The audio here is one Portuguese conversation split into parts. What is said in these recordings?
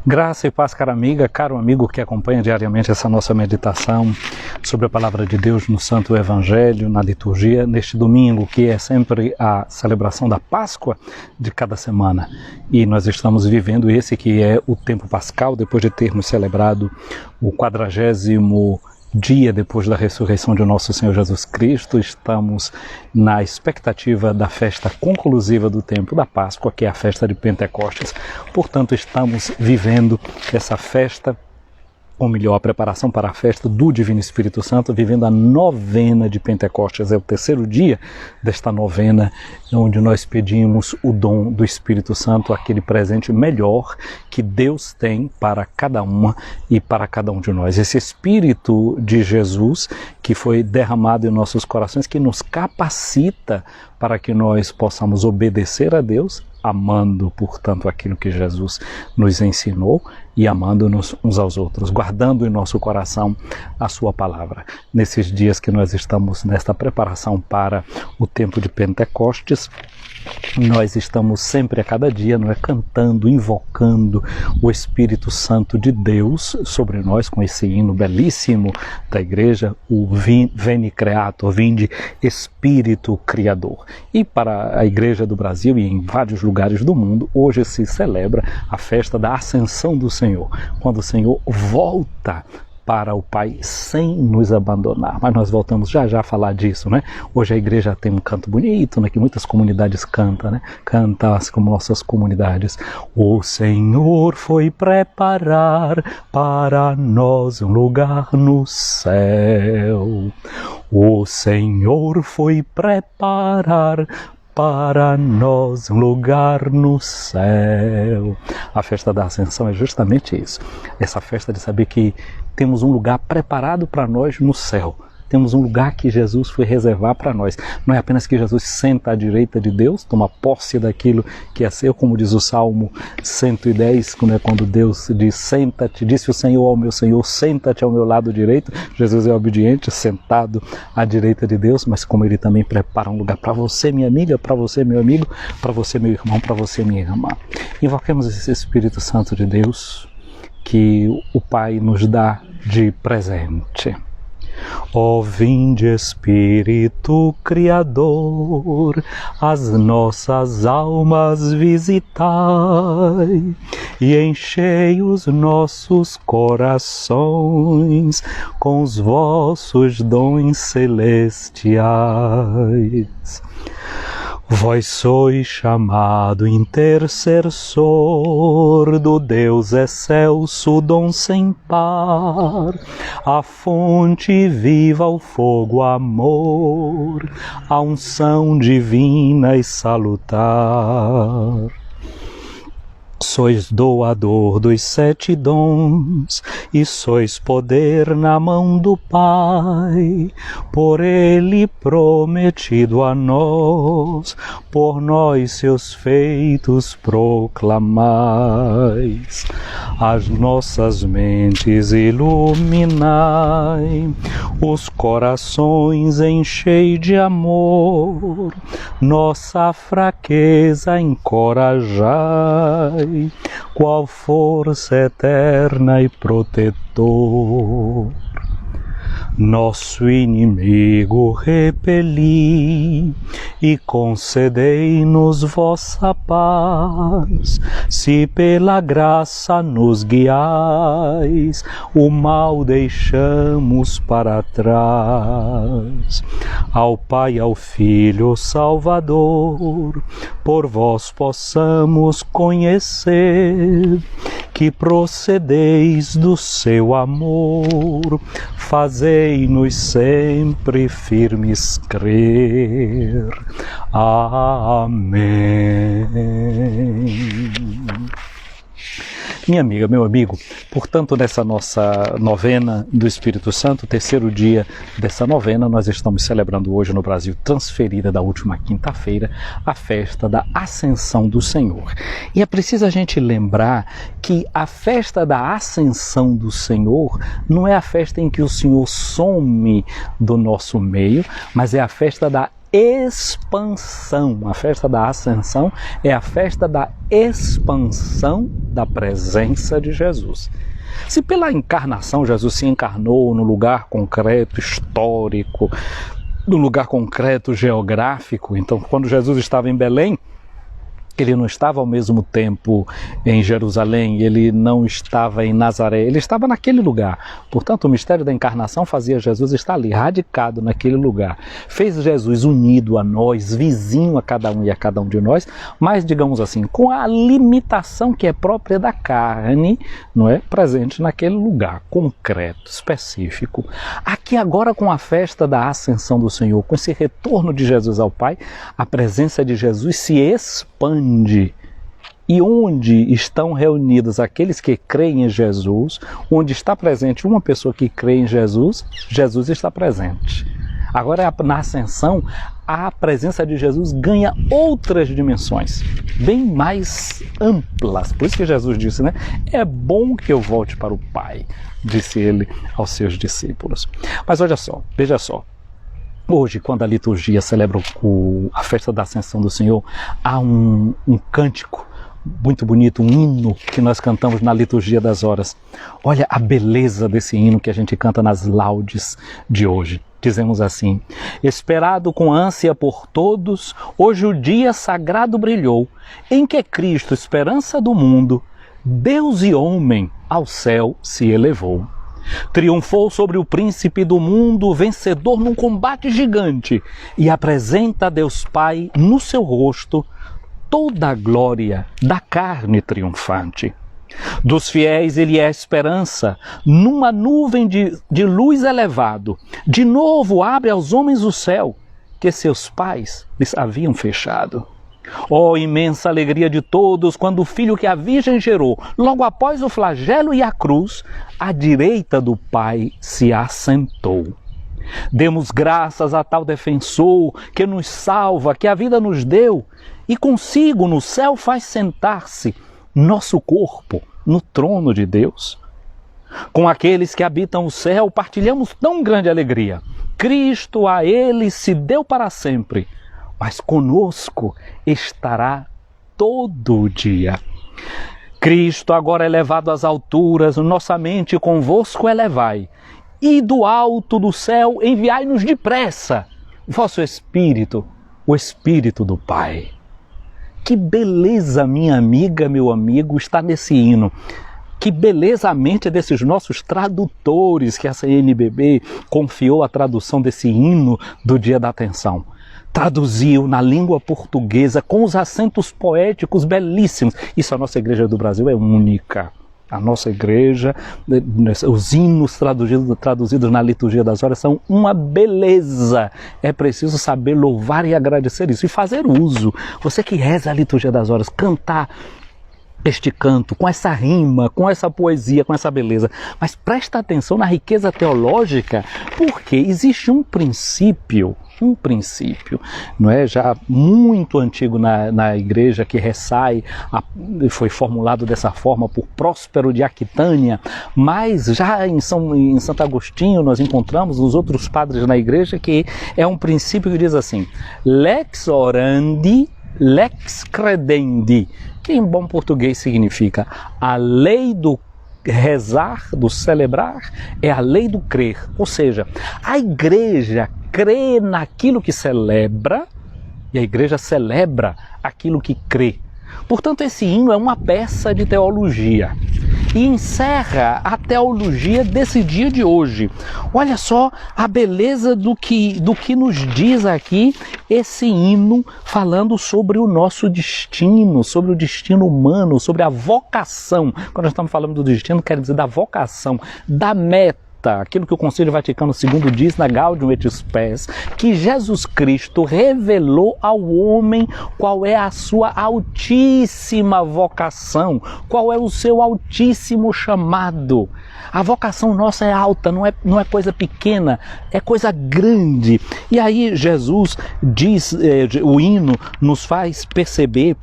Graça e paz, cara amiga, caro amigo que acompanha diariamente essa nossa meditação sobre a Palavra de Deus no Santo Evangelho, na liturgia, neste domingo, que é sempre a celebração da Páscoa de cada semana. E nós estamos vivendo esse que é o tempo pascal, depois de termos celebrado o 40º dia depois da ressurreição de nosso Senhor Jesus Cristo. Estamos na expectativa da festa conclusiva do tempo da Páscoa, que é a festa de Pentecostes. Portanto, estamos vivendo essa festa, ou melhor, a preparação para a festa do Divino Espírito Santo, vivendo a novena de Pentecostes. É o terceiro dia desta novena, onde nós pedimos o dom do Espírito Santo, aquele presente melhor que Deus tem para cada uma e para cada um de nós. Esse Espírito de Jesus que foi derramado em nossos corações, que nos capacita para que nós possamos obedecer a Deus, amando, portanto, aquilo que Jesus nos ensinou e amando-nos uns aos outros, guardando em nosso coração a sua palavra. Nesses dias que nós estamos nesta preparação para o tempo de Pentecostes, nós estamos sempre a cada dia, não é, cantando, invocando o Espírito Santo de Deus sobre nós, com esse hino belíssimo da igreja, o Veni Creator, vinde Espírito Criador. E para a igreja do Brasil e em vários lugares do mundo, hoje se celebra a festa da Ascensão do Senhor, quando o Senhor volta para o Pai sem nos abandonar. Mas nós voltamos já a falar disso, né? Hoje a igreja tem um canto bonito, né? Que muitas comunidades cantam, né? Cantam como nossas comunidades. O Senhor foi preparar para nós um lugar no céu. O Senhor foi preparar para nós um lugar no céu. A festa da Ascensão é justamente isso. Essa festa de saber que temos um lugar preparado para nós no céu. Temos um lugar que Jesus foi reservar para nós. Não é apenas que Jesus senta à direita de Deus, toma posse daquilo que é seu, como diz o Salmo 110, quando Deus diz, senta-te, disse o Senhor ao meu Senhor, senta-te ao meu lado direito. Jesus é obediente, sentado à direita de Deus, mas como Ele também prepara um lugar para você, minha amiga, para você, meu amigo, para você, meu irmão, para você, minha irmã. Invoquemos esse Espírito Santo de Deus, que o Pai nos dá de presente. Ó vinde Espírito Criador, as nossas almas visitai e enchei os nossos corações com os vossos dons celestiais. Vós sois chamado intercessor do Deus excelso, dom sem par, a fonte viva, o fogo, amor, a unção divina e salutar. Sois doador dos 7 dons e sois poder na mão do Pai, por Ele prometido a nós, por nós seus feitos proclamais. As nossas mentes iluminai, os corações enchei de amor, nossa fraqueza encorajai, qual força eterna e protetor. Nosso inimigo repeli e concedei-nos vossa paz, se pela graça nos guiais, o mal deixamos para trás. Ao Pai, ao Filho, Salvador, por vós possamos conhecer que procedeis do seu amor, fazei-nos sempre firmes crer. Amém. Minha amiga, meu amigo, portanto, nessa nossa novena do Espírito Santo, terceiro dia dessa novena, nós estamos celebrando hoje no Brasil, transferida da última quinta-feira, a festa da Ascensão do Senhor. E é preciso a gente lembrar que a festa da Ascensão do Senhor não é a festa em que o Senhor some do nosso meio, mas é a festa da expansão. A festa da Ascensão é a festa da expansão da presença de Jesus. Se pela encarnação Jesus se encarnou no lugar concreto, histórico, no lugar concreto, geográfico, então quando Jesus estava em Belém, ele não estava ao mesmo tempo em Jerusalém, ele não estava em Nazaré, ele estava naquele lugar. Portanto, o mistério da encarnação fazia Jesus estar ali, radicado naquele lugar. Fez Jesus unido a nós, vizinho a cada um e a cada um de nós, mas, digamos assim, com a limitação que é própria da carne, não é? Presente naquele lugar, concreto, específico. Aqui agora, com a festa da Ascensão do Senhor, com esse retorno de Jesus ao Pai, a presença de Jesus se expande. E onde estão reunidos aqueles que creem em Jesus, onde está presente uma pessoa que crê em Jesus, Jesus está presente. Agora, na Ascensão, a presença de Jesus ganha outras dimensões, bem mais amplas. Por isso que Jesus disse, né? É bom que eu volte para o Pai, disse ele aos seus discípulos. Mas olha só, veja só. Hoje, quando a liturgia celebra a festa da Ascensão do Senhor, há um cântico muito bonito, um hino que nós cantamos na liturgia das horas. Olha a beleza desse hino que a gente canta nas laudes de hoje. Dizemos assim: esperado com ânsia por todos, hoje o dia sagrado brilhou, em que Cristo, esperança do mundo, Deus e homem, ao céu se elevou. Triunfou sobre o príncipe do mundo, vencedor num combate gigante, e apresenta a Deus Pai no seu rosto toda a glória da carne triunfante. Dos fiéis ele é a esperança, numa nuvem de luz elevado, de novo abre aos homens o céu, que seus pais lhes haviam fechado. Oh, imensa alegria de todos quando o filho que a Virgem gerou, logo após o flagelo e a cruz, à direita do Pai se assentou. Demos graças a tal defensor que nos salva, que a vida nos deu, e consigo no céu faz sentar-se nosso corpo no trono de Deus. Com aqueles que habitam o céu partilhamos tão grande alegria. Cristo a ele se deu para sempre, mas conosco estará todo o dia. Cristo agora elevado às alturas, nossa mente convosco elevai, e do alto do céu enviai-nos depressa vosso Espírito, o Espírito do Pai. Que beleza, minha amiga, meu amigo, está nesse hino. Que beleza a mente desses nossos tradutores que a CNBB confiou a tradução desse hino do Dia da Atenção. Traduziu na língua portuguesa com os acentos poéticos belíssimos. Isso, a nossa igreja do Brasil é única. A nossa igreja, os hinos traduzidos na liturgia das horas são uma beleza. É preciso saber louvar e agradecer isso e fazer uso. Você que reza a liturgia das horas, cantar este canto, com essa rima, com essa poesia, com essa beleza. Mas presta atenção na riqueza teológica, porque existe um princípio, não é, já muito antigo na igreja, que ressai, foi formulado dessa forma por Próspero de Aquitânia, mas já em Santo Agostinho nós encontramos nos outros padres na igreja, que é um princípio que diz assim: lex orandi, lex credendi, que em bom português significa a lei do rezar, do celebrar, é a lei do crer. Ou seja, a igreja crê naquilo que celebra e a igreja celebra aquilo que crê. Portanto, esse hino é uma peça de teologia e encerra a teologia desse dia de hoje. Olha só a beleza do que nos diz aqui esse hino, falando sobre o nosso destino, sobre o destino humano, sobre a vocação. Quando nós estamos falando do destino, quer dizer da vocação, da meta. Aquilo que o Concílio Vaticano II diz na Gaudium et Spes, que Jesus Cristo revelou ao homem qual é a sua altíssima vocação, qual é o seu altíssimo chamado. A vocação nossa é alta, não é coisa pequena, é coisa grande. E aí Jesus diz, o hino nos faz perceber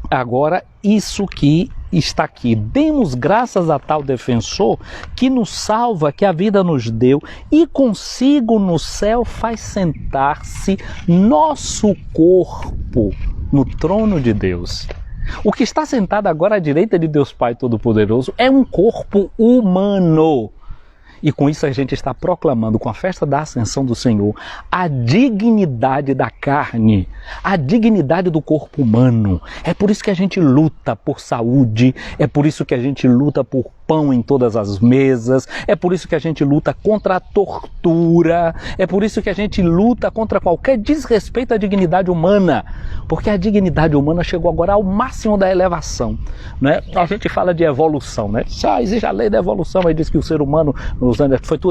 agora isso que está aqui. Demos graças a tal defensor que nos salva, que a vida nos deu, e consigo no céu faz sentar-se nosso corpo no trono de Deus. O que está sentado agora à direita de Deus Pai Todo-Poderoso é um corpo humano. E com isso a gente está proclamando, com a festa da ascensão do Senhor, a dignidade da carne, a dignidade do corpo humano. É por isso que a gente luta por saúde, é por isso que a gente luta por pão em todas as mesas, é por isso que a gente luta contra a tortura, é por isso que a gente luta contra qualquer desrespeito à dignidade humana, porque a dignidade humana chegou agora ao máximo da elevação, né? A gente fala de evolução, né? Existe a lei da evolução, aí diz que o ser humano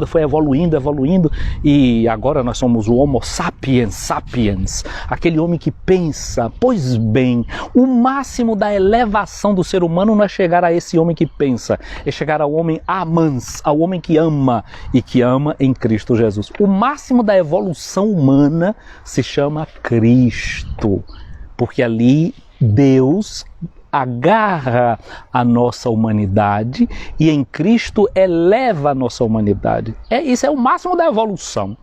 foi evoluindo, e agora nós somos o Homo sapiens sapiens, aquele homem que pensa. Pois bem, o máximo da elevação do ser humano não é chegar a esse homem que pensa, é chegar ao homem amans, ao homem que ama e que ama em Cristo Jesus. O máximo da evolução humana se chama Cristo, porque ali Deus agarra a nossa humanidade e em Cristo eleva a nossa humanidade. Isso é o máximo da evolução.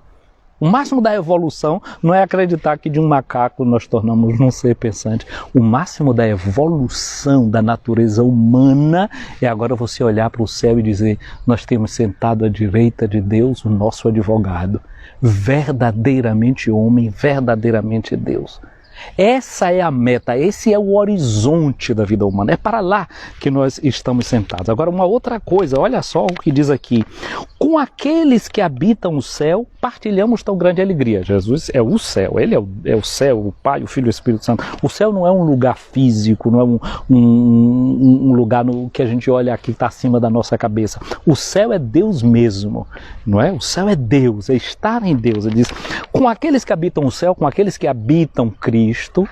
O máximo da evolução não é acreditar que de um macaco nós tornamos um ser pensante. O máximo da evolução da natureza humana é agora você olhar para o céu e dizer: nós temos sentado à direita de Deus o nosso advogado, verdadeiramente homem, verdadeiramente Deus. Essa é a meta, esse é o horizonte da vida humana, é para lá que nós estamos sentados. Agora, uma outra coisa, olha só o que diz aqui: com aqueles que habitam o céu, partilhamos tão grande alegria. Jesus é o céu, ele é o céu, o Pai, o Filho e o Espírito Santo. O céu não é um lugar físico, não é um lugar que a gente olha aqui que está acima da nossa cabeça. O céu é Deus mesmo, não é? O céu é Deus, é estar em Deus. Ele diz: com aqueles que habitam o céu, com aqueles que habitam Cristo,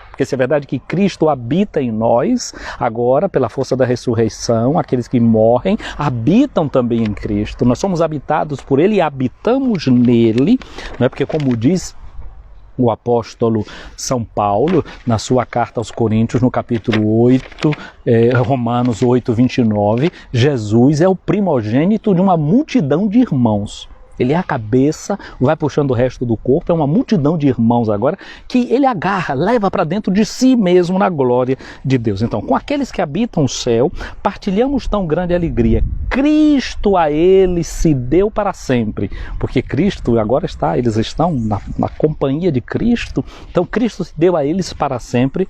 porque se é verdade que Cristo habita em nós, agora pela força da ressurreição, aqueles que morrem habitam também em Cristo. Nós somos habitados por Ele e habitamos nele, não é? Porque, como diz o apóstolo São Paulo na sua carta aos Coríntios, no capítulo 8, Romanos 8, 29, Jesus é o primogênito de uma multidão de irmãos. Ele é a cabeça, vai puxando o resto do corpo, é uma multidão de irmãos agora, que ele agarra, leva para dentro de si mesmo na glória de Deus. Então, com aqueles que habitam o céu, partilhamos tão grande alegria. Cristo a eles se deu para sempre, porque Cristo agora eles estão na companhia de Cristo, então Cristo se deu a eles para sempre,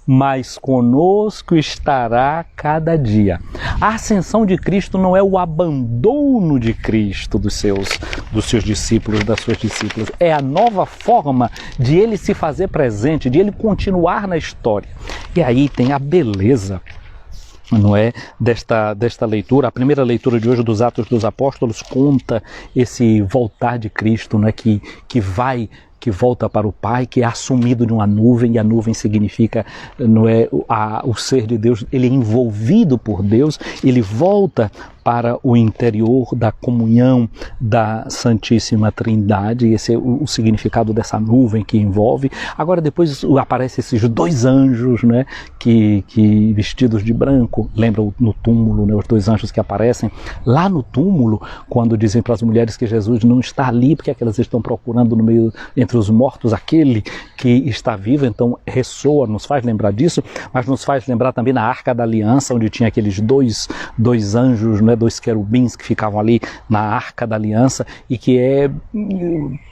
mas conosco estará cada dia. A ascensão de Cristo não é o abandono de Cristo dos seus discípulos, das suas discípulas. É a nova forma de Ele se fazer presente, de Ele continuar na história. E aí tem a beleza, não é, desta leitura. A primeira leitura de hoje dos Atos dos Apóstolos conta esse voltar de Cristo, não é, que volta para o Pai, que é assumido de uma nuvem, e a nuvem significa, não é, o ser de Deus, ele é envolvido por Deus, ele volta para o interior da comunhão da Santíssima Trindade. Esse é o significado dessa nuvem que envolve. Agora depois aparecem esses dois anjos, né, que vestidos de branco, lembram no túmulo, né, os dois anjos que aparecem lá no túmulo, quando dizem para as mulheres que Jesus não está ali, porque é que elas estão procurando no meio, entre os mortos, aquele que está vivo. Então ressoa, nos faz lembrar disso, mas nos faz lembrar também na Arca da Aliança, onde tinha aqueles dois anjos, né, dois querubins que ficavam ali na Arca da Aliança, e que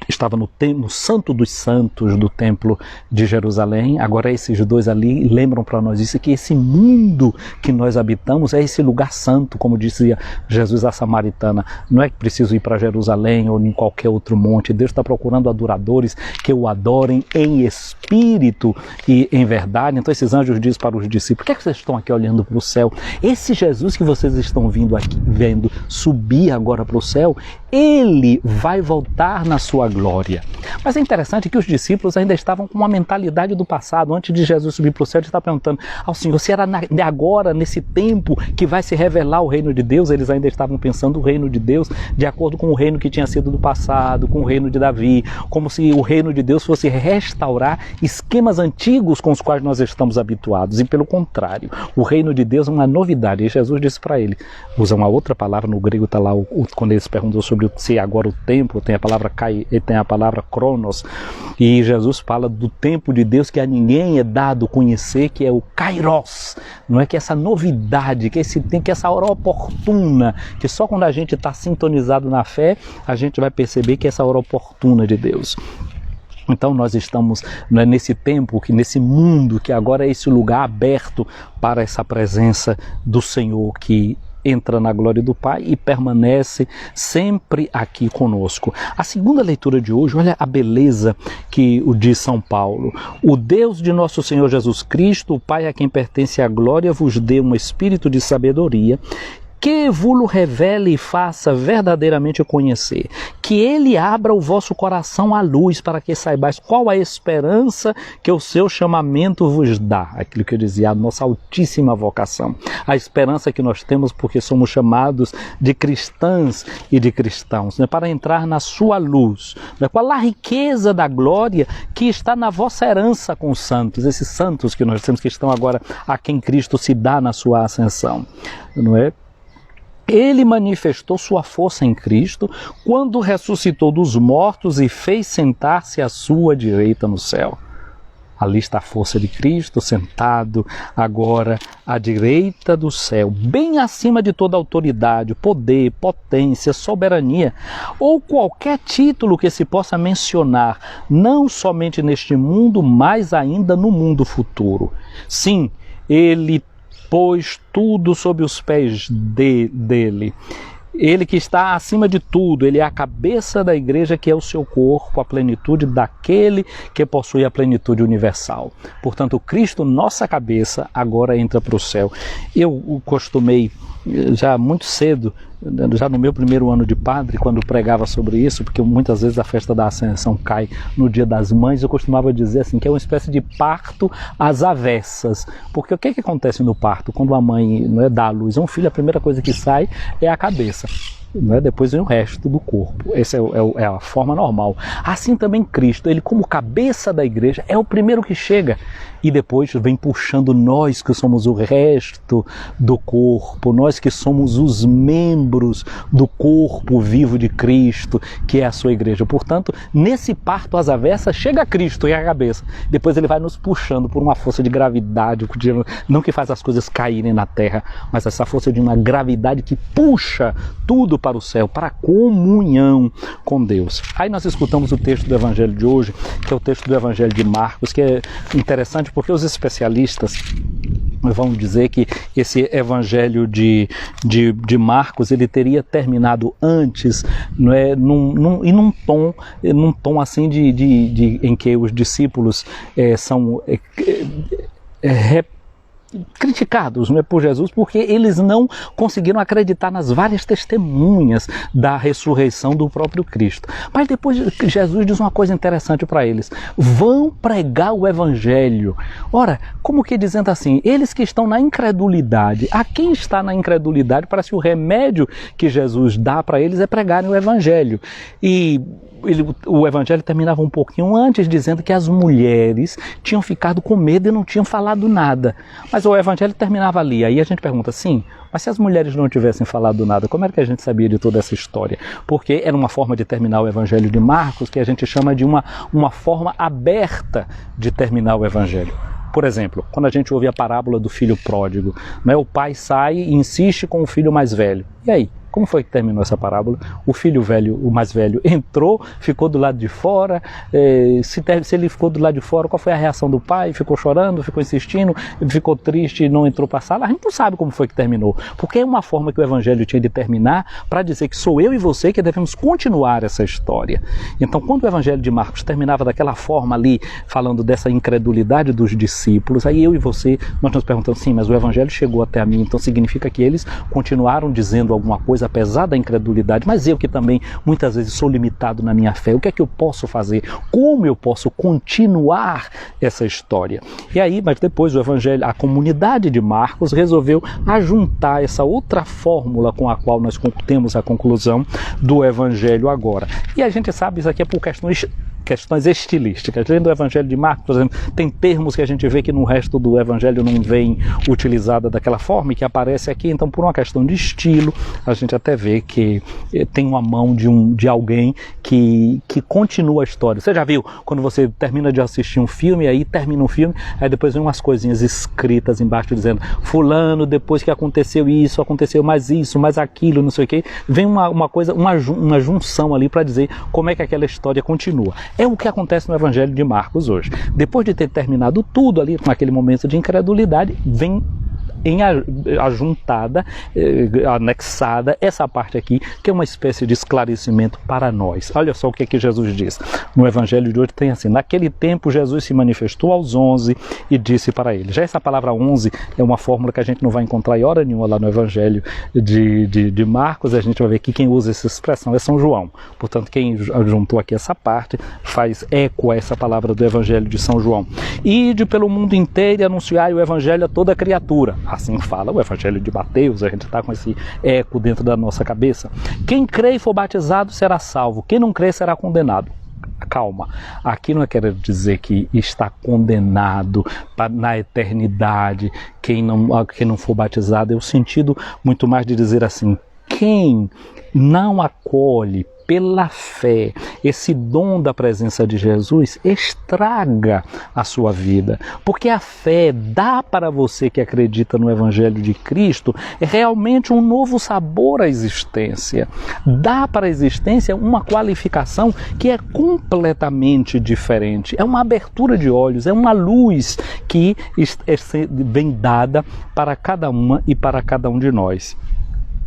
estava no Santo dos Santos do Templo de Jerusalém. Agora esses dois ali lembram para nós isso, que esse mundo que nós habitamos é esse lugar santo, como dizia Jesus à samaritana. Não é que preciso ir para Jerusalém ou em qualquer outro monte. Deus está procurando adoradores que o adorem em espírito e em verdade. Então esses anjos dizem para os discípulos: por que vocês estão aqui olhando para o céu? Esse Jesus que vocês estão vindo aqui, vendo subir agora para o céu, ele vai voltar na sua glória. Mas é interessante que os discípulos ainda estavam com uma mentalidade do passado. Antes de Jesus subir para o céu, eles estavam perguntando ao Senhor, se era agora, nesse tempo, que vai se revelar o reino de Deus? Eles ainda estavam pensando o reino de Deus de acordo com o reino que tinha sido do passado, com o reino de Davi, como se o reino de Deus fosse restaurar esquemas antigos com os quais nós estamos habituados. E pelo contrário, o reino de Deus é uma novidade. E Jesus disse para ele, usa uma outra palavra, no grego está lá, quando eles perguntam sobre se agora o tempo, tem a palavra kai, tem a palavra kronos, e Jesus fala do tempo de Deus que a ninguém é dado conhecer, que é o kairos, não é? Que essa novidade, que essa hora oportuna, que só quando a gente está sintonizado na fé, a gente vai perceber que é essa hora oportuna de Deus. Então nós estamos nesse tempo, nesse mundo, que agora é esse lugar aberto para essa presença do Senhor, que entra na glória do Pai e permanece sempre aqui conosco. A segunda leitura de hoje, olha a beleza que o diz São Paulo. O Deus de nosso Senhor Jesus Cristo, o Pai a quem pertence a glória, vos dê um espírito de sabedoria, que vos revele e faça verdadeiramente conhecer, que Ele abra o vosso coração à luz, para que saibais qual a esperança que o seu chamamento vos dá. Aquilo que eu dizia, a nossa altíssima vocação. A esperança que nós temos porque somos chamados de cristãs e de cristãos, né, para entrar na sua luz. Né, qual a riqueza da glória que está na vossa herança com os santos, esses santos que nós temos, que estão agora a quem Cristo se dá na sua ascensão, não é? Ele manifestou sua força em Cristo quando ressuscitou dos mortos e fez sentar-se à sua direita no céu. Ali está a força de Cristo, sentado agora à direita do céu, bem acima de toda autoridade, poder, potência, soberania, ou qualquer título que se possa mencionar, não somente neste mundo, mas ainda no mundo futuro. Sim, Ele pôs tudo sob os pés dele. Ele que está acima de tudo, Ele é a cabeça da igreja, que é o seu corpo, a plenitude daquele que possui a plenitude universal. Portanto, Cristo, nossa cabeça, agora entra para o céu. Eu costumei, já muito cedo, já no meu primeiro ano de padre, quando pregava sobre isso, porque muitas vezes a festa da Ascensão cai no Dia das Mães, eu costumava dizer assim, que é uma espécie de parto às avessas. Porque o que acontece no parto? Quando a mãe, não é, dá à luz a um filho, a primeira coisa que sai é a cabeça. Não é? Depois vem o resto do corpo. Essa é a forma normal. Assim também Cristo, Ele como cabeça da igreja, é o primeiro que chega. E depois vem puxando nós que somos o resto do corpo, nós que somos os membros do corpo vivo de Cristo, que é a sua igreja. Portanto, nesse parto às avessas, chega Cristo e a cabeça. Depois Ele vai nos puxando por uma força de gravidade, não que faz as coisas caírem na terra, mas essa força de uma gravidade que puxa tudo para o céu, para a comunhão com Deus. Aí nós escutamos o texto do Evangelho de hoje, que é o texto do Evangelho de Marcos, que é interessante porque os especialistas vão dizer que esse Evangelho de Marcos, ele teria terminado antes, não é, num tom assim em que os discípulos são criticados, não é, por Jesus, porque eles não conseguiram acreditar nas várias testemunhas da ressurreição do próprio Cristo. Mas depois Jesus diz uma coisa interessante para eles: vão pregar o Evangelho. Ora, como que dizendo assim, eles que estão na incredulidade, a quem está na incredulidade, parece que o remédio que Jesus dá para eles é pregarem o Evangelho. E o Evangelho terminava um pouquinho antes, dizendo que as mulheres tinham ficado com medo e não tinham falado nada. Mas o Evangelho terminava ali. Aí a gente pergunta, sim, mas se as mulheres não tivessem falado nada, como era que a gente sabia de toda essa história? Porque era uma forma de terminar o Evangelho de Marcos, que a gente chama de uma forma aberta de terminar o Evangelho. Por exemplo, quando a gente ouve a parábola do filho pródigo, né, o pai sai e insiste com o filho mais velho. E aí? Como foi que terminou essa parábola? O filho velho, o mais velho, entrou, ficou do lado de fora. Se ele ficou do lado de fora, qual foi a reação do pai? Ficou chorando, ficou insistindo, ficou triste e não entrou para a sala? A gente não sabe como foi que terminou, porque é uma forma que o evangelho tinha de terminar para dizer que sou eu e você que devemos continuar essa história. Então, quando o evangelho de Marcos terminava daquela forma ali, falando dessa incredulidade dos discípulos, aí eu e você, nós nos perguntamos, sim, mas o evangelho chegou até mim, então significa que eles continuaram dizendo alguma coisa apesar da incredulidade, mas eu que também muitas vezes sou limitado na minha fé, o que é que eu posso fazer? Como eu posso continuar essa história? E aí, mas depois o evangelho, a comunidade de Marcos resolveu ajuntar essa outra fórmula com a qual nós temos a conclusão do evangelho agora. E a gente sabe, isso aqui é por questões estilísticas. Dentro do evangelho de Marcos, por exemplo, tem termos que a gente vê que no resto do evangelho não vem utilizada daquela forma e que aparece aqui. Então, por uma questão de estilo, a gente até vê que tem uma mão de alguém que continua a história. Você já viu quando você termina de assistir um filme, aí termina um filme, aí depois vem umas coisinhas escritas embaixo dizendo fulano, depois que aconteceu isso, aconteceu mais isso, mais aquilo, não sei o quê. Vem uma junção ali para dizer como é que aquela história continua. É o que acontece no evangelho de Marcos hoje. Depois de ter terminado tudo ali, com aquele momento de incredulidade, vem ajuntada, anexada, essa parte aqui, que é uma espécie de esclarecimento para nós. Olha só o que Jesus diz. No evangelho de hoje tem assim: naquele tempo Jesus se manifestou aos 11 e disse para eles. Já essa palavra 11 é uma fórmula que a gente não vai encontrar em hora nenhuma lá no evangelho de Marcos. A gente vai ver que quem usa essa expressão é São João. Portanto, quem juntou aqui essa parte faz eco a essa palavra do evangelho de São João. Ide pelo mundo inteiro e anunciai o evangelho a toda criatura. Assim fala o evangelho de Mateus, a gente está com esse eco dentro da nossa cabeça. Quem crê e for batizado será salvo, quem não crê será condenado. Calma, aqui não é querer dizer que está condenado na eternidade quem não for batizado, é o sentido muito mais de dizer assim: quem não acolhe pela fé esse dom da presença de Jesus, estraga a sua vida, porque a fé dá para você que acredita no Evangelho de Cristo realmente um novo sabor à existência, dá para a existência uma qualificação que é completamente diferente, é uma abertura de olhos, é uma luz que vem dada para cada uma e para cada um de nós.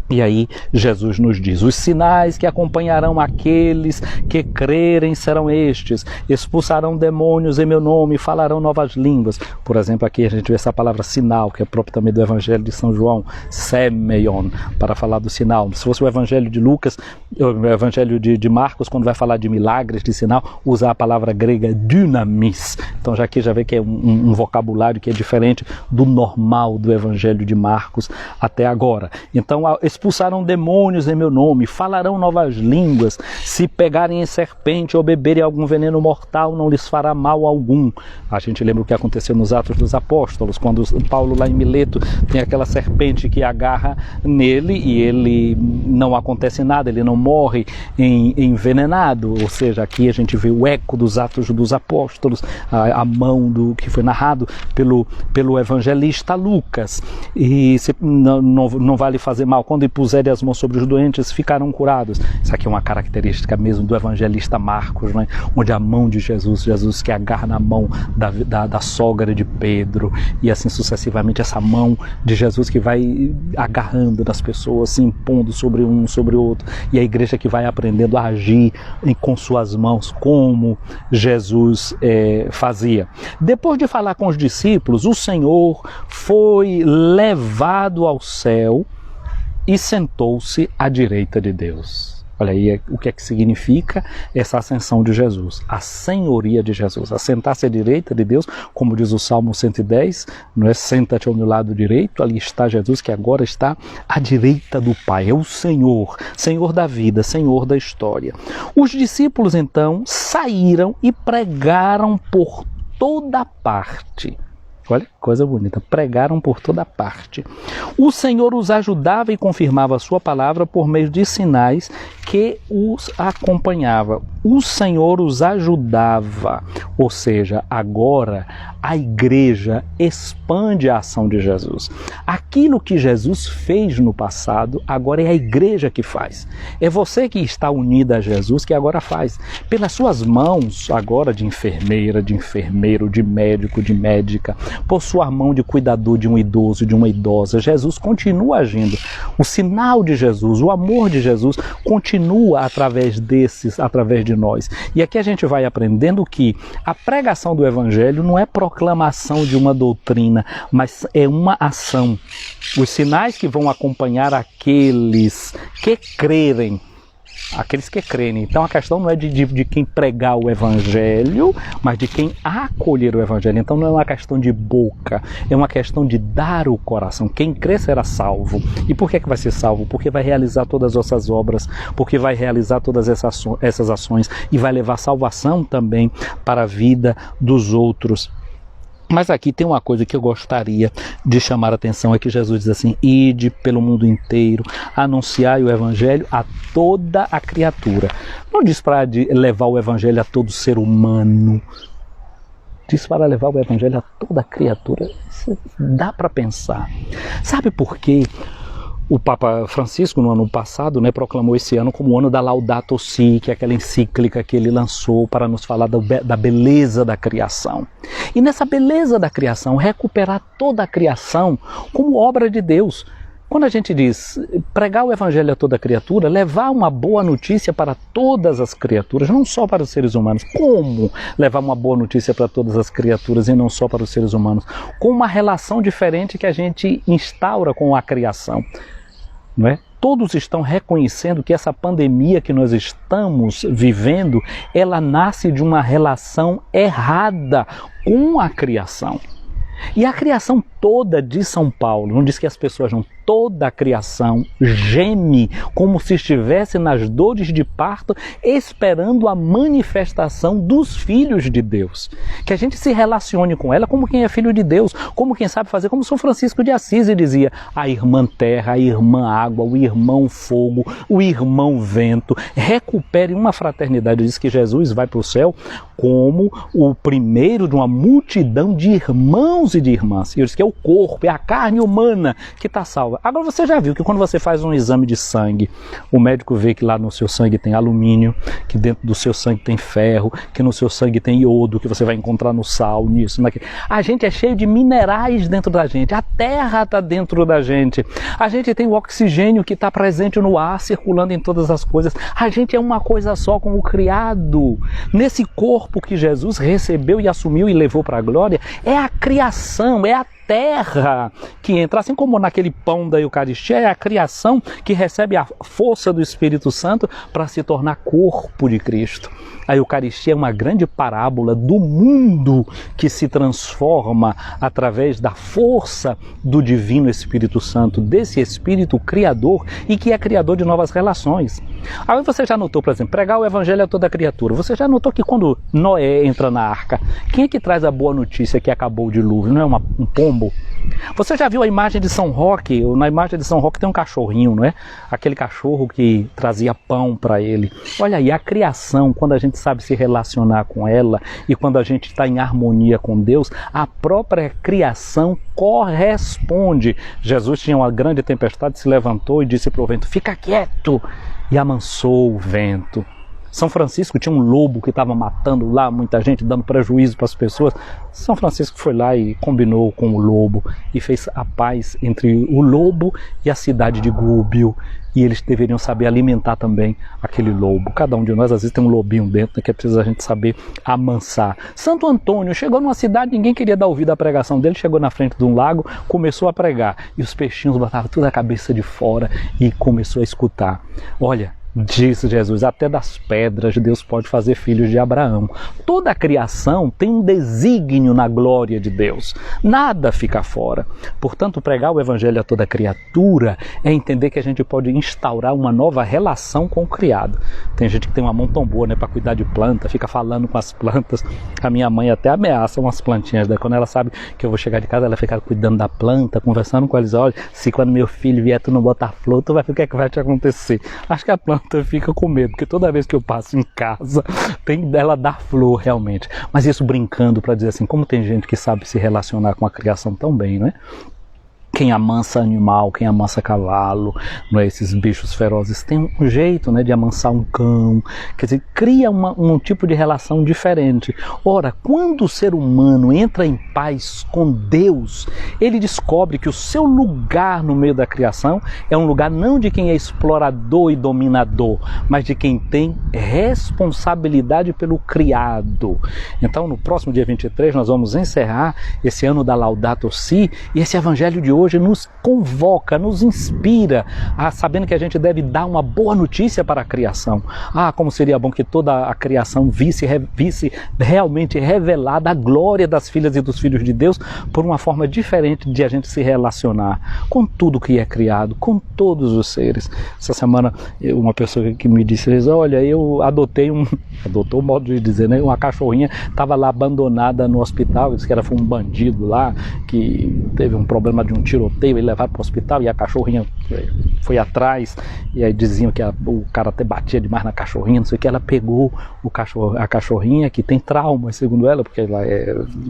E aí Jesus nos diz: os sinais que acompanharão aqueles que crerem serão estes: expulsarão demônios em meu nome, falarão novas línguas. Por exemplo, aqui a gente vê essa palavra sinal, que é próprio também do Evangelho de São João, semeion, para falar do sinal. Se fosse o Evangelho de Lucas, o Evangelho de Marcos, quando vai falar de milagres, de sinal, usa a palavra grega dynamis. Então já aqui já vê que é um vocabulário que é diferente do normal do Evangelho de Marcos até agora. Então, expulsarão demônios em meu nome, falarão novas línguas, se pegarem em serpente ou beberem algum veneno mortal, não lhes fará mal algum. A gente lembra o que aconteceu nos Atos dos Apóstolos, quando Paulo lá em Mileto tem aquela serpente que agarra nele e ele não acontece nada, ele não morre envenenado. Ou seja, aqui a gente vê o eco dos Atos dos Apóstolos, a mão do que foi narrado pelo evangelista Lucas. E não vale fazer mal. Quando puserem as mãos sobre os doentes, ficarão curados. Isso aqui é uma característica mesmo do evangelista Marcos, né? Onde a mão de Jesus que agarra na mão da sogra de Pedro, e assim sucessivamente, essa mão de Jesus que vai agarrando nas pessoas, se impondo sobre um, sobre o outro, e a igreja que vai aprendendo a agir com suas mãos, como Jesus fazia. Depois de falar com os discípulos, o Senhor foi levado ao céu e sentou-se à direita de Deus. Olha aí o que é que significa essa ascensão de Jesus, a senhoria de Jesus, assentar-se à direita de Deus, como diz o Salmo 110, não é? Senta-te ao meu lado direito, ali está Jesus que agora está à direita do Pai, é o Senhor, Senhor da vida, Senhor da história. Os discípulos então saíram e pregaram por toda parte. Olha que coisa bonita, pregaram por toda parte. O Senhor os ajudava e confirmava a sua palavra por meio de sinais que os acompanhava. O Senhor os ajudava, ou seja, agora A igreja expande a ação de Jesus. Aquilo que Jesus fez no passado, agora é a igreja que faz. É você que está unida a Jesus que agora faz. Pelas suas mãos, agora de enfermeira, de enfermeiro, de médico, de médica, por sua mão de cuidador de um idoso, de uma idosa, Jesus continua agindo. O sinal de Jesus, o amor de Jesus continua através de nós. E aqui a gente vai aprendendo que a pregação do Evangelho não é proclamação de uma doutrina, mas é uma ação. Os sinais que vão acompanhar aqueles que crerem. Aqueles que creem. Então a questão não é de quem pregar o Evangelho, mas de quem acolher o Evangelho. Então não é uma questão de boca, é uma questão de dar o coração. Quem crê será salvo. E por que vai ser salvo? Porque vai realizar todas essas obras, porque vai realizar todas essas ações e vai levar salvação também para a vida dos outros. Mas aqui tem uma coisa que eu gostaria de chamar a atenção, é que Jesus diz assim: ide pelo mundo inteiro, anunciai o Evangelho a toda a criatura. Não diz para levar o Evangelho a todo ser humano, diz para levar o Evangelho a toda a criatura. Isso dá para pensar. Sabe por quê? O Papa Francisco, no ano passado, proclamou esse ano como o ano da Laudato Si, que é aquela encíclica que ele lançou para nos falar da beleza da criação. E nessa beleza da criação, recuperar toda a criação como obra de Deus. Quando a gente diz pregar o Evangelho a toda criatura, levar uma boa notícia para todas as criaturas, não só para os seres humanos. Como levar uma boa notícia para todas as criaturas e não só para os seres humanos? Com uma relação diferente que a gente instaura com a criação. Não é? Todos estão reconhecendo que essa pandemia que nós estamos vivendo, ela nasce de uma relação errada com a criação. E a criação toda de São Paulo, não diz que as pessoas não, toda a criação geme como se estivesse nas dores de parto, esperando a manifestação dos filhos de Deus. Que a gente se relacione com ela como quem é filho de Deus, como quem sabe fazer, como São Francisco de Assis dizia: a irmã terra, a irmã água, o irmão fogo, o irmão vento. Recupere uma fraternidade. Diz que Jesus vai para o céu como o primeiro de uma multidão de irmãos e de irmãs. E eu disse que é o corpo, é a carne humana que está salva. Agora você já viu que quando você faz um exame de sangue, o médico vê que lá no seu sangue tem alumínio, que dentro do seu sangue tem ferro, que no seu sangue tem iodo, que você vai encontrar no sal, nisso, naquilo. A gente é cheio de minerais dentro da gente, a terra está dentro da gente, a gente tem o oxigênio que está presente no ar, circulando em todas as coisas. A gente é uma coisa só com o criado. Nesse corpo que Jesus recebeu e assumiu e levou para a glória, é a criação, é a terra que entra, assim como naquele pão da Eucaristia, é a criação que recebe a força do Espírito Santo para se tornar corpo de Cristo. A Eucaristia é uma grande parábola do mundo que se transforma através da força do Divino Espírito Santo, desse Espírito Criador e que é criador de novas relações. Aí você já notou, por exemplo, pregar o Evangelho a toda criatura. Você já notou que quando Noé entra na arca, quem é que traz a boa notícia que acabou o dilúvio? Não é um pombo? Você já viu a imagem de São Roque? Na imagem de São Roque tem um cachorrinho, não é? Aquele cachorro que trazia pão para ele. Olha aí, a criação, quando a gente sabe se relacionar com ela e quando a gente está em harmonia com Deus, a própria criação corresponde. Jesus tinha uma grande tempestade, se levantou e disse para o vento: fica quieto, e amansou o vento. São Francisco tinha um lobo que estava matando lá muita gente, dando prejuízo para as pessoas. São Francisco foi lá e combinou com o lobo e fez a paz entre o lobo e a cidade de Gúbio. E eles deveriam saber alimentar também aquele lobo. Cada um de nós às vezes tem um lobinho dentro, que é preciso a gente saber amansar. Santo Antônio chegou numa cidade, ninguém queria dar ouvido à pregação dele, chegou na frente de um lago, começou a pregar. E os peixinhos botavam toda a cabeça de fora e começou a escutar. Olha, disse Jesus, até das pedras Deus pode fazer filhos de Abraão. Toda a criação tem um desígnio na glória de Deus. Nada fica fora. Portanto, pregar o Evangelho a toda criatura é entender que a gente pode instaurar uma nova relação com o criado. Tem gente que tem uma mão tão boa, para cuidar de planta, fica falando com as plantas. A minha mãe até ameaça umas plantinhas. Quando ela sabe que eu vou chegar de casa, ela fica cuidando da planta, conversando com eles. Olha, se quando meu filho vier tu não botar flor, tu vai ver o que é que vai te acontecer. Acho que a planta planta fica com medo, porque toda vez que eu passo em casa, ela dá flor realmente. Mas isso brincando para dizer assim, como tem gente que sabe se relacionar com a criação tão bem, não é? Quem amansa animal, quem amansa cavalo, não é? Esses bichos ferozes tem um jeito, né, de amansar um cão, quer dizer, cria um tipo de relação diferente. Ora, quando o ser humano entra em paz com Deus, ele descobre que o seu lugar no meio da criação é um lugar não de quem é explorador e dominador, mas de quem tem responsabilidade pelo criado. Então, no próximo dia 23, nós vamos encerrar esse ano da Laudato Si, e esse evangelho de hoje nos convoca, nos inspira, sabendo que a gente deve dar uma boa notícia para a criação. Como seria bom que toda a criação visse realmente revelada a glória das filhas e dos filhos de Deus por uma forma diferente de a gente se relacionar com tudo que é criado, com todos os seres. Essa semana, uma pessoa que me disse, olha, eu adotou o modo de dizer, né? Uma cachorrinha estava lá abandonada no hospital, disse que foi um bandido lá, que teve um problema de um tiroteio, ele levaram para o hospital e a cachorrinha foi atrás, e aí diziam que o cara até batia demais na cachorrinha, não sei o que, ela pegou a cachorrinha, que tem trauma, segundo ela, porque ela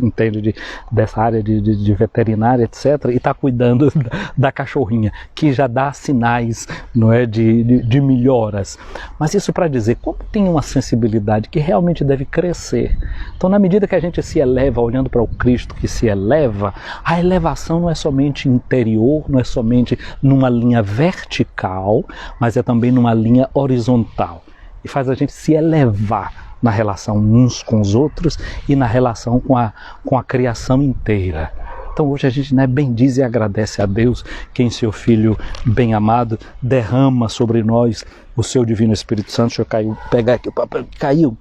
entende dessa área de veterinária, etc., e está cuidando da cachorrinha, que já dá sinais, não é, de melhoras. Mas isso para dizer, como tem uma sensibilidade que realmente deve crescer. Então, na medida que a gente se eleva, olhando para o Cristo que se eleva, a elevação não é somente interior, não é somente numa linha vertical, mas é também numa linha horizontal. E faz a gente se elevar na relação uns com os outros e na relação com a criação inteira. Então hoje a gente, né, bendiz e agradece a Deus que em seu Filho bem amado derrama sobre nós o seu Divino Espírito Santo. Deixa eu pegar aqui o papel, caiu,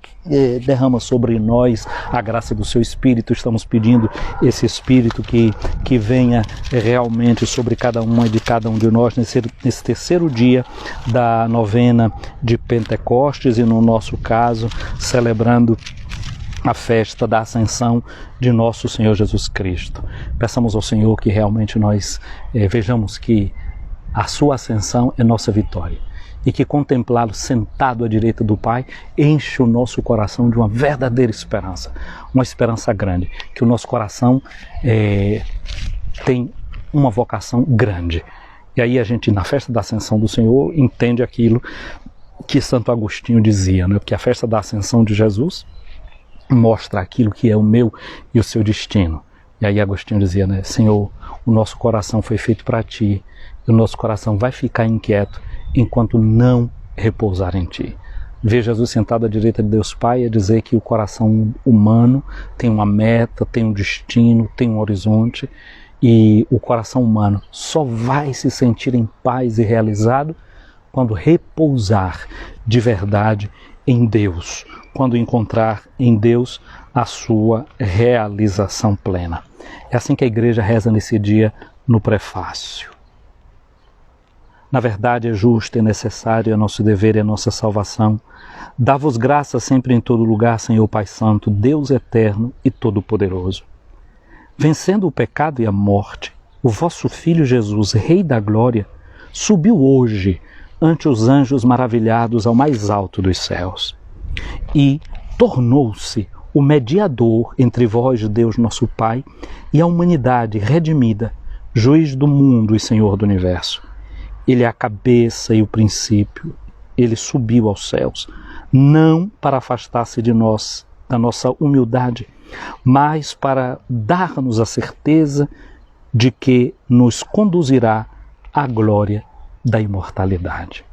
derrama sobre nós a graça do seu Espírito. Estamos pedindo esse Espírito que venha realmente sobre cada uma e de cada um de nós nesse terceiro dia da novena de Pentecostes, e no nosso caso celebrando a festa da ascensão de nosso Senhor Jesus Cristo. Peçamos ao Senhor que realmente nós vejamos que a sua ascensão é nossa vitória, e que contemplá-lo sentado à direita do Pai enche o nosso coração de uma verdadeira esperança, uma esperança grande, que o nosso coração tem uma vocação grande. E aí a gente, na festa da ascensão do Senhor, entende aquilo que Santo Agostinho dizia, né? Que a festa da ascensão de Jesus mostra aquilo que é o meu e o seu destino. E aí Agostinho dizia, né? Senhor, o nosso coração foi feito para ti, e o nosso coração vai ficar inquieto enquanto não repousar em ti. Ver Jesus sentado à direita de Deus Pai é dizer que o coração humano tem uma meta, tem um destino, tem um horizonte, e o coração humano só vai se sentir em paz e realizado quando repousar de verdade em Deus, quando encontrar em Deus a sua realização plena. É assim que a igreja reza nesse dia no prefácio. Na verdade é justo e necessário, é nosso dever e é nossa salvação. Dá-vos graça sempre em todo lugar, Senhor Pai Santo, Deus eterno e todo-poderoso. Vencendo o pecado e a morte, o vosso Filho Jesus, Rei da Glória, subiu hoje ante os anjos maravilhados ao mais alto dos céus, e tornou-se o mediador entre vós, Deus nosso Pai, e a humanidade redimida, juiz do mundo e Senhor do universo. Ele é a cabeça e o princípio, ele subiu aos céus, não para afastar-se de nós, da nossa humildade, mas para dar-nos a certeza de que nos conduzirá à glória da imortalidade.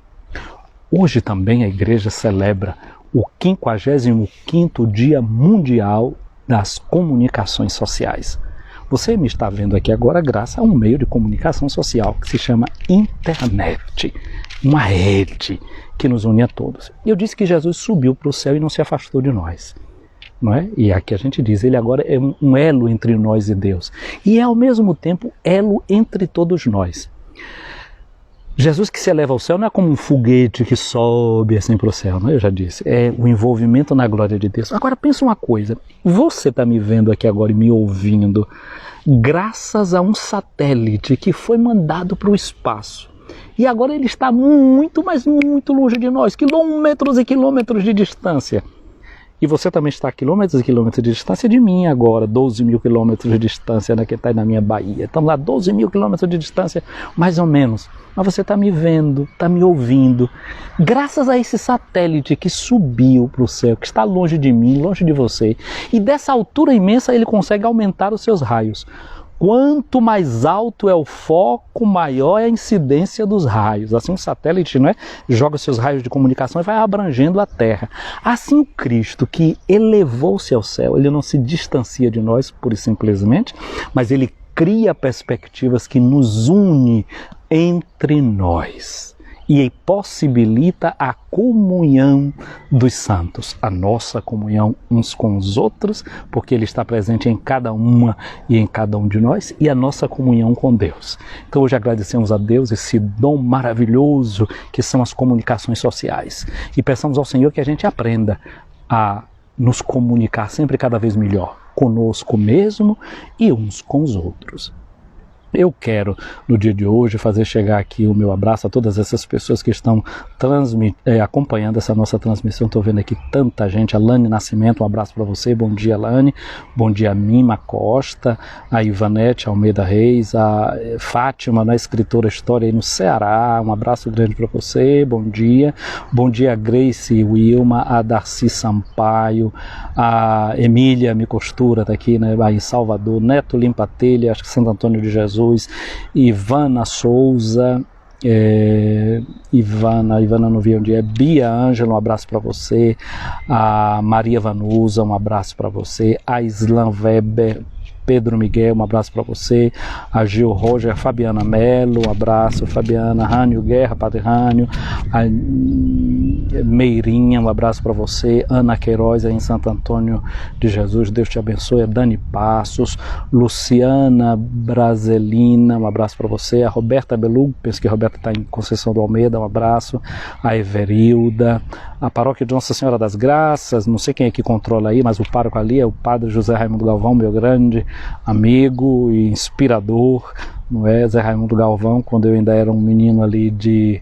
Hoje também a igreja celebra o 55º Dia Mundial das Comunicações Sociais. Você me está vendo aqui agora graças a um meio de comunicação social que se chama internet, uma rede que nos une a todos. Eu disse que Jesus subiu para o céu e não se afastou de nós, não é? E aqui a gente diz, ele agora é um elo entre nós e Deus, e é ao mesmo tempo elo entre todos nós. Jesus que se eleva ao céu não é como um foguete que sobe assim para o céu, não é? Eu já disse, é o envolvimento na glória de Deus. Agora pensa uma coisa, você está me vendo aqui agora e me ouvindo graças a um satélite que foi mandado para o espaço E agora ele está muito, mas muito longe de nós, quilômetros e quilômetros de distância. E você também está a quilômetros e quilômetros de distância de mim agora, 12 mil quilômetros de distância, né, que está aí na minha Bahia. Estamos lá 12 mil quilômetros de distância, mais ou menos. Mas você está me vendo, está me ouvindo. Graças a esse satélite que subiu para o céu, que está longe de mim, longe de você. E dessa altura imensa ele consegue aumentar os seus raios. Quanto mais alto é o foco, maior é a incidência dos raios. Assim o satélite, não é, joga seus raios de comunicação e vai abrangendo a Terra. Assim o Cristo, que elevou-se ao céu, ele não se distancia de nós, pura e simplesmente, mas ele cria perspectivas que nos une entre nós. E possibilita a comunhão dos santos, a nossa comunhão uns com os outros, porque Ele está presente em cada uma e em cada um de nós, e a nossa comunhão com Deus. Então hoje agradecemos a Deus esse dom maravilhoso que são as comunicações sociais. E peçamos ao Senhor que a gente aprenda a nos comunicar sempre cada vez melhor, conosco mesmo e uns com os outros. Eu quero, no dia de hoje, fazer chegar aqui o meu abraço a todas essas pessoas que estão acompanhando essa nossa transmissão. Estou vendo aqui tanta gente. A Lani Nascimento, um abraço para você. Bom dia, Lani. Bom dia, a Mima Costa, a Ivanete Almeida Reis, a Fátima, na escritora História aí no Ceará. Um abraço grande para você. Bom dia. Bom dia, Grace Wilma, a Darcy Sampaio, a Emília Me Costura, está aqui, né, aí em Salvador. Neto Limpa Telha, acho que Santo Antônio de Jesus. Ivana Souza, Ivana não vi onde é, Bia Ângela, um abraço para você, a Maria Vanusa, um abraço para você, a Islan Weber, Pedro Miguel, um abraço para você, a Gil Roger, Fabiana Melo, um abraço, Fabiana, Rânio Guerra, Padre Rânio, a Meirinha, um abraço para você, Ana Queiroz aí em Santo Antônio de Jesus, Deus te abençoe, a Dani Passos, Luciana Braselina, um abraço para você, a Roberta Belugo, penso que a Roberta está em Conceição do Almeida, um abraço, a Everilda, a Paróquia de Nossa Senhora das Graças, não sei quem é que controla aí, mas o pároco ali é o Padre José Raimundo Galvão, meu grande amigo e inspirador, não é? Zé Raimundo Galvão, quando eu ainda era um menino ali de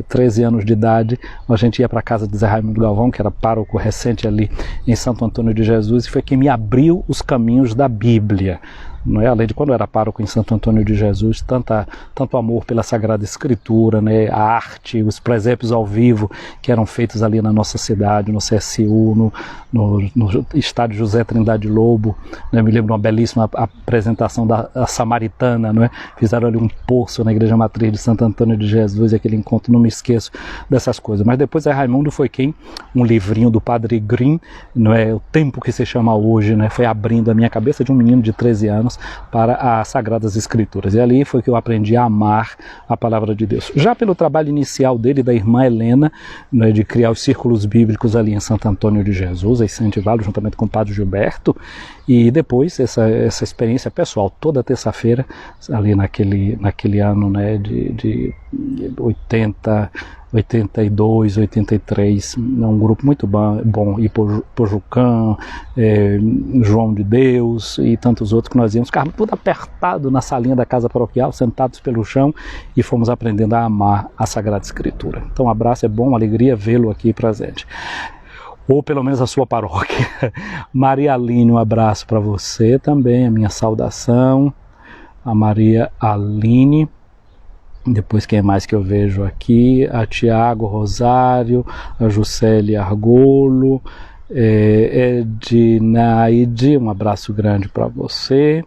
13 anos de idade, a gente ia para a casa de Zé Raimundo Galvão, que era pároco recente ali em Santo Antônio de Jesus, e foi quem me abriu os caminhos da Bíblia. Não é? Além de quando eu era pároco em Santo Antônio de Jesus, tanto amor pela Sagrada Escritura, né? A arte, os presépios ao vivo que eram feitos ali na nossa cidade, no CSU, no estádio José Trindade Lobo, né? Me lembro de uma belíssima apresentação da Samaritana, não é? Fizeram ali um poço na Igreja Matriz de Santo Antônio de Jesus, e aquele encontro, não me esqueço dessas coisas. Mas depois Raimundo foi quem, um livrinho do Padre Grimm, não é? O Tempo que se chama hoje, né? Foi abrindo a minha cabeça de um menino de 13 anos para as Sagradas Escrituras. E ali foi que eu aprendi a amar a palavra de Deus. Já pelo trabalho inicial dele, da irmã Helena, né, de criar os círculos bíblicos ali em Santo Antônio de Jesus, em Santivaldo, juntamente com o Padre Gilberto, e depois essa experiência pessoal, toda terça-feira, ali naquele ano, né, de 82, 83, um grupo muito bom, e Pojucã, João de Deus e tantos outros que nós íamos, ficávamos tudo apertado na salinha da casa paroquial, sentados pelo chão, e fomos aprendendo a amar a Sagrada Escritura. Então um abraço, é bom, uma alegria vê-lo aqui presente. Ou pelo menos a sua paróquia. Maria Aline, um abraço para você também, a minha saudação, a Maria Aline. Depois quem mais que eu vejo aqui, a Tiago Rosário, a Juscelia Argolo, Ednaide, um abraço grande para você.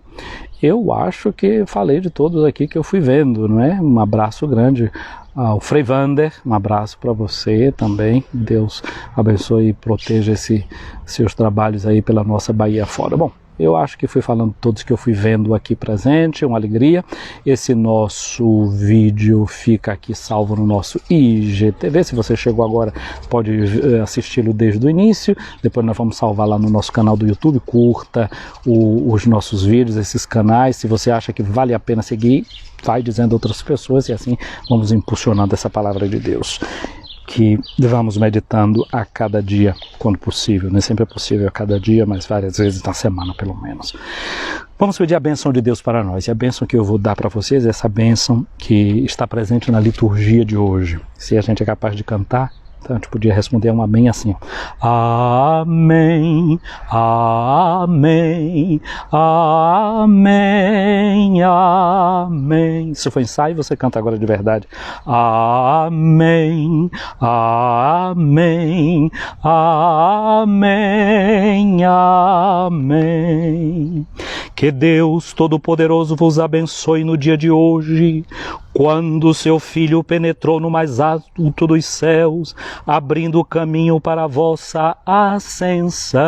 Eu acho que falei de todos aqui que eu fui vendo, não é? Um abraço grande ao Frei Vander, um abraço para você também. Deus abençoe e proteja seus trabalhos aí pela nossa Bahia fora. Bom, eu acho que fui falando todos que eu fui vendo aqui presente, uma alegria. Esse nosso vídeo fica aqui salvo no nosso IGTV. Se você chegou agora, pode assisti-lo desde o início. Depois nós vamos salvar lá no nosso canal do YouTube. Curta os nossos vídeos, esses canais. Se você acha que vale a pena seguir, vai dizendo a outras pessoas, e assim vamos impulsionando essa palavra de Deus, que vamos meditando a cada dia, quando possível. Nem sempre é possível a cada dia, mas várias vezes na semana, pelo menos. Vamos pedir a bênção de Deus para nós. E a bênção que eu vou dar para vocês é essa bênção que está presente na liturgia de hoje. Se a gente é capaz de cantar, então a gente podia responder um amém assim. Amém, amém, amém, amém. Se for ensaio, você canta agora de verdade. Amém, amém, amém, amém. Que Deus Todo-Poderoso vos abençoe no dia de hoje, quando seu Filho penetrou no mais alto dos céus, abrindo o caminho para a vossa ascensão.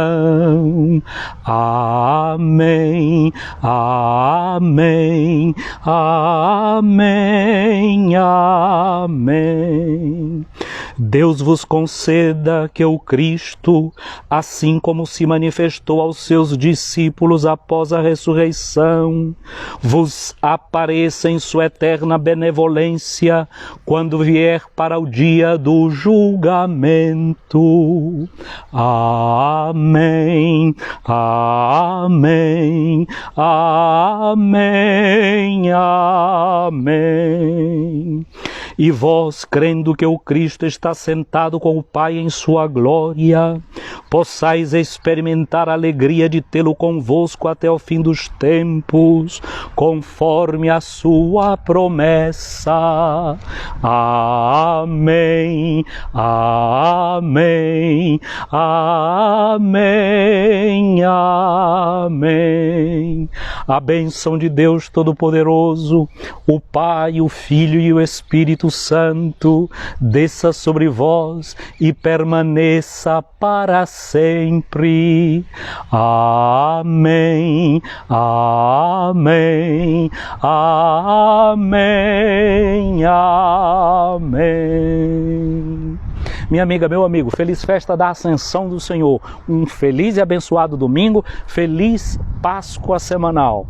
Amém, amém, amém, amém. Deus vos conceda que o Cristo, assim como se manifestou aos seus discípulos após a ressurreição, vos apareça em sua eterna benevolência quando vier para o dia do julgamento. Amém, amém, amém, amém. E vós, crendo que o Cristo está sentado com o Pai em sua glória, possais experimentar a alegria de tê-lo convosco até o fim dos tempos, conforme a sua promessa. Amém, amém, amém, amém. A bênção de Deus Todo-Poderoso, o Pai, o Filho e o Espírito Santo, desça sobre vós e permaneça para sempre. Amém, amém, amém, amém. Minha amiga, meu amigo, feliz festa da Ascensão do Senhor. Um feliz e abençoado domingo, feliz Páscoa semanal.